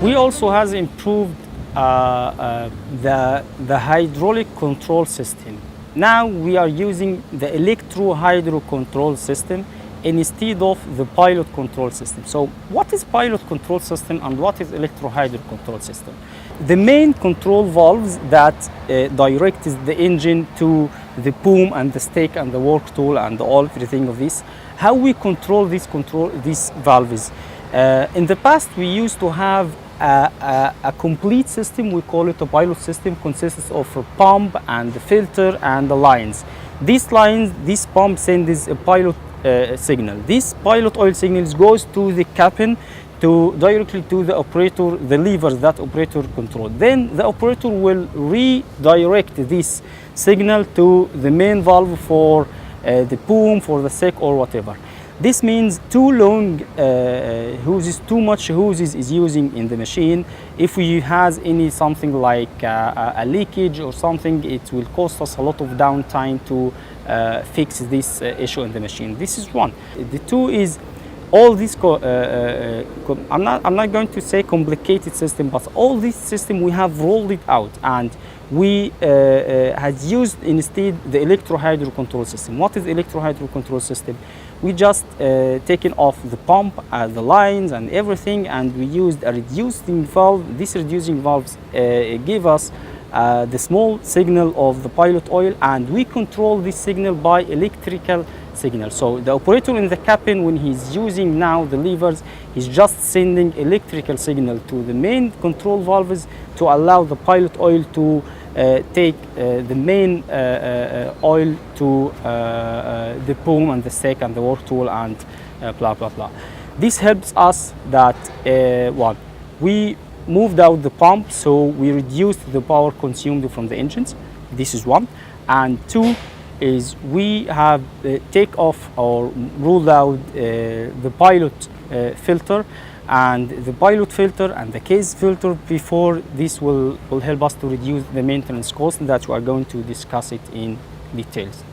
We also has improved the hydraulic control system. Now we are using the electro-hydro control system instead of the pilot control system. So what is pilot control system and what is electro-hydro control system? The main control valves that direct the engine to the boom and the stake and the work tool and all everything of this. How we control these valves? In the past we used to have a complete system. We call it a pilot system, consists of a pump and the filter and the lines. These lines, this pump sends a pilot signal. This pilot oil signals goes to the cabin directly to the operator, the levers that operator control. Then the operator will redirect this signal to the main valve for the boom, for the stake or whatever. This means too long hoses, too much hoses is using in the machine. If we has something like a leakage or something, it will cost us a lot of downtime to fix this issue in the machine. This is one. The two is all this. I'm not going to say complicated system, but all this system we have rolled it out and we has used instead the electro-hydro control system. What is electro-hydro control system? We just taken off the pump, the lines and everything, and we used a reducing valve. These reducing valves give us the small signal of the pilot oil, and we control this signal by electrical signal. So the operator in the cabin, when he's using now the levers, he's just sending electrical signal to the main control valves to allow the pilot oil to take the main oil to the boom and the stake and the work tool and blah blah blah. This helps us that we moved out the pump, so we reduced the power consumed from the engines. This is one. And two is we have take off or ruled out the pilot filter and the pilot filter and the case filter before. This will help us to reduce the maintenance cost that we are going to discuss it in details.